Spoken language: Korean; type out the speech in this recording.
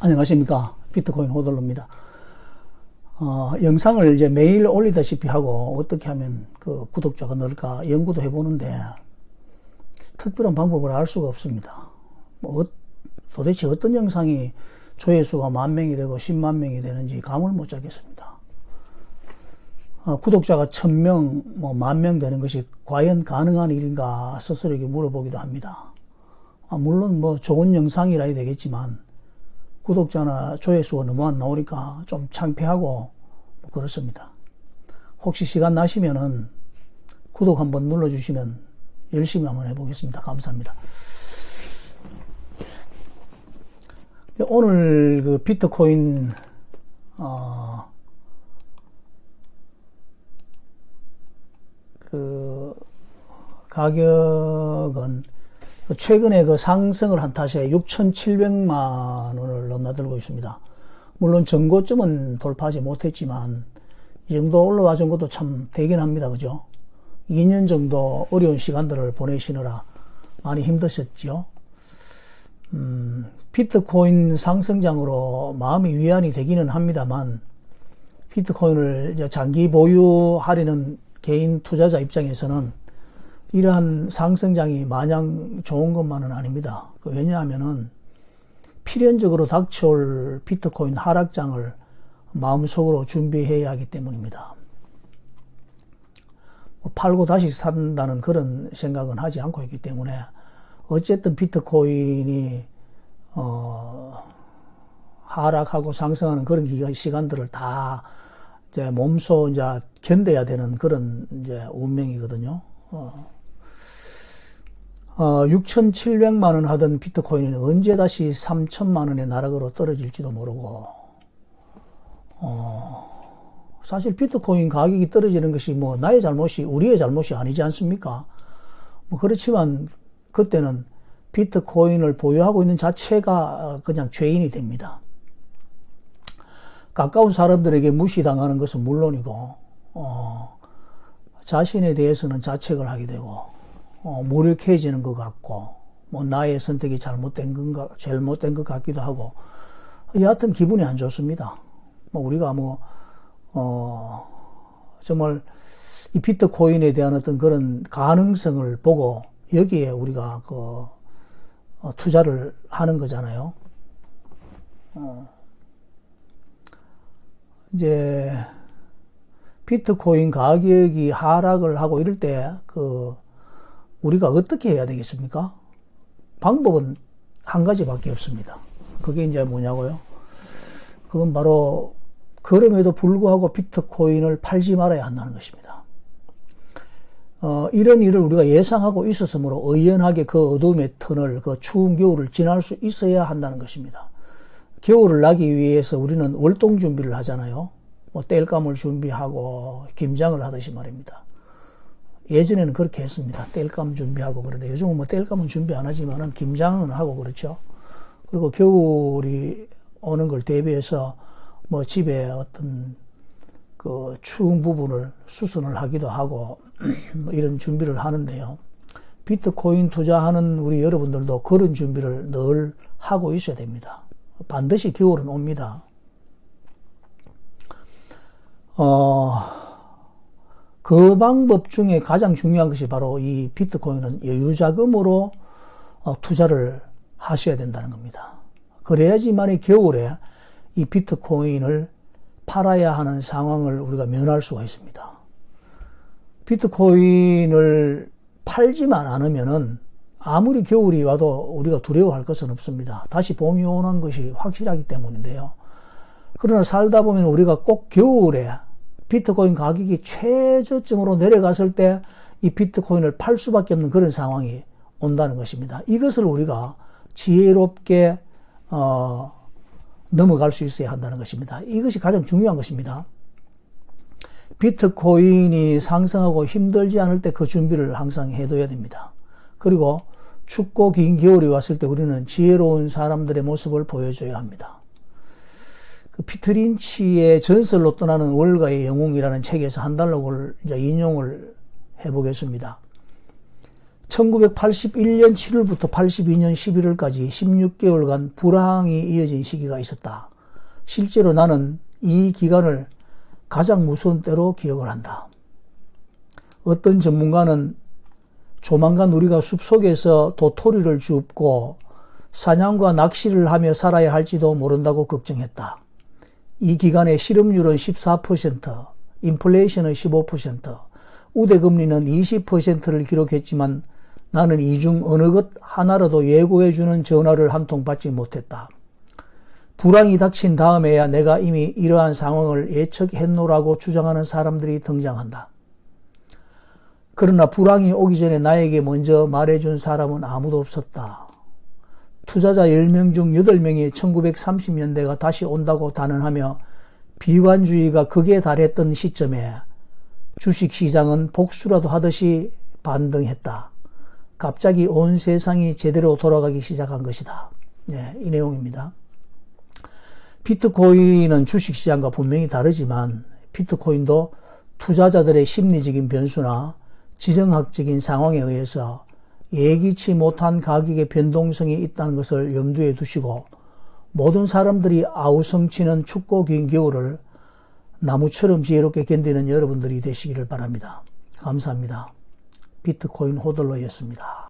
안녕하십니까. 비트코인 호들로입니다. 영상을 이제 매일 올리다시피 하고 어떻게 하면 그 구독자가 늘까 연구도 해보는데 특별한 방법을 알 수가 없습니다. 도대체 어떤 영상이 조회수가 10,000명이 되고 10만 명이 되는지 감을 못 잡겠습니다. 구독자가 1,000명, 10,000명 되는 것이 과연 가능한 일인가 스스로에게 물어보기도 합니다. 물론 좋은 영상이라 해야 되겠지만 구독자나 조회수가 너무 안 나오니까 좀 창피하고 그렇습니다. 혹시 시간 나시면은 구독 한번 눌러주시면 열심히 한번 해보겠습니다. 감사합니다. 오늘 그 비트코인 그 가격은 최근에 그 상승을 한 탓에 6,700만 원을 넘나들고 있습니다. 물론 전고점은 돌파하지 못했지만 이 정도 올라와 준 것도 참 되긴 합니다. 그죠? 2년 정도 어려운 시간들을 보내시느라 많이 힘드셨죠? 비트코인 상승장으로 마음이 위안이 되기는 합니다만 비트코인을 이제 장기 보유하려는 개인 투자자 입장에서는 이러한 상승장이 마냥 좋은 것만은 아닙니다. 왜냐하면은 필연적으로 닥쳐올 비트코인 하락장을 마음속으로 준비해야 하기 때문입니다. 팔고 다시 산다는 그런 생각은 하지 않고 있기 때문에 어쨌든 비트코인이 하락하고 상승하는 그런 시간들을 다 이제 몸소 이제 견뎌야 되는 그런 이제 운명이거든요. 6,700만 원 하던 비트코인은 언제 다시 3,000만 원의 나락으로 떨어질지도 모르고, 사실 비트코인 가격이 떨어지는 것이 나의 잘못이, 우리의 잘못이 아니지 않습니까? 그렇지만 그때는 비트코인을 보유하고 있는 자체가 그냥 죄인이 됩니다. 가까운 사람들에게 무시당하는 것은 물론이고, 자신에 대해서는 자책을 하게 되고, 무력해지는 것 같고, 나의 선택이 잘못된 것 같기도 하고, 여하튼 기분이 안 좋습니다. 우리가 정말 이 비트코인에 대한 어떤 그런 가능성을 보고 여기에 우리가 투자를 하는 거잖아요. 이제 비트코인 가격이 하락을 하고 이럴 때 우리가 어떻게 해야 되겠습니까? 방법은 한 가지밖에 없습니다. 그게 이제 뭐냐고요? 그건 바로 그럼에도 불구하고 비트코인을 팔지 말아야 한다는 것입니다. 이런 일을 우리가 예상하고 있었으므로 의연하게 그 어둠의 터널, 그 추운 겨울을 지날 수 있어야 한다는 것입니다. 겨울을 나기 위해서 우리는 월동 준비를 하잖아요. 땔감을 준비하고 김장을 하듯이 말입니다. 예전에는 그렇게 했습니다. 땔감 준비하고 그런데 요즘은 땔감은 준비 안 하지만은 김장은 하고 그렇죠. 그리고 겨울이 오는 걸 대비해서 집에 어떤 그 추운 부분을 수선을 하기도 하고 이런 준비를 하는데요. 비트코인 투자하는 우리 여러분들도 그런 준비를 늘 하고 있어야 됩니다. 반드시 겨울은 옵니다. 그 방법 중에 가장 중요한 것이 바로 이 비트코인은 여유자금으로 투자를 하셔야 된다는 겁니다. 그래야지만이 겨울에 이 비트코인을 팔아야 하는 상황을 우리가 면할 수가 있습니다. 비트코인을 팔지만 않으면은 아무리 겨울이 와도 우리가 두려워할 것은 없습니다. 다시 봄이 오는 것이 확실하기 때문인데요. 그러나 살다 보면 우리가 꼭 겨울에 비트코인 가격이 최저점으로 내려갔을 때 이 비트코인을 팔 수밖에 없는 그런 상황이 온다는 것입니다. 이것을 우리가 지혜롭게 넘어갈 수 있어야 한다는 것입니다. 이것이 가장 중요한 것입니다. 비트코인이 상승하고 힘들지 않을 때 그 준비를 항상 해둬야 됩니다. 그리고 춥고 긴 겨울이 왔을 때 우리는 지혜로운 사람들의 모습을 보여줘야 합니다. 피터 린치의 전설로 떠나는 월가의 영웅이라는 책에서 한 단락을 이제 인용을 해보겠습니다. 1981년 7월부터 82년 11월까지 16개월간 불황이 이어진 시기가 있었다. 실제로 나는 이 기간을 가장 무서운 때로 기억을 한다. 어떤 전문가는 조만간 우리가 숲속에서 도토리를 줍고 사냥과 낚시를 하며 살아야 할지도 모른다고 걱정했다. 이 기간에 실업률은 14%, 인플레이션은 15%, 우대금리는 20%를 기록했지만 나는 이 중 어느 것 하나라도 예고해주는 전화를 한 통 받지 못했다. 불황이 닥친 다음에야 내가 이미 이러한 상황을 예측했노라고 주장하는 사람들이 등장한다. 그러나 불황이 오기 전에 나에게 먼저 말해준 사람은 아무도 없었다. 투자자 10명 중 8명이 1930년대가 다시 온다고 단언하며 비관주의가 극에 달했던 시점에 주식시장은 복수라도 하듯이 반등했다. 갑자기 온 세상이 제대로 돌아가기 시작한 것이다. 네, 이 내용입니다. 비트코인은 주식시장과 분명히 다르지만 비트코인도 투자자들의 심리적인 변수나 지정학적인 상황에 의해서 예기치 못한 가격의 변동성이 있다는 것을 염두에 두시고 모든 사람들이 아우성치는 춥고 긴 겨울을 나무처럼 지혜롭게 견디는 여러분들이 되시기를 바랍니다. 감사합니다. 비트코인 호들로였습니다.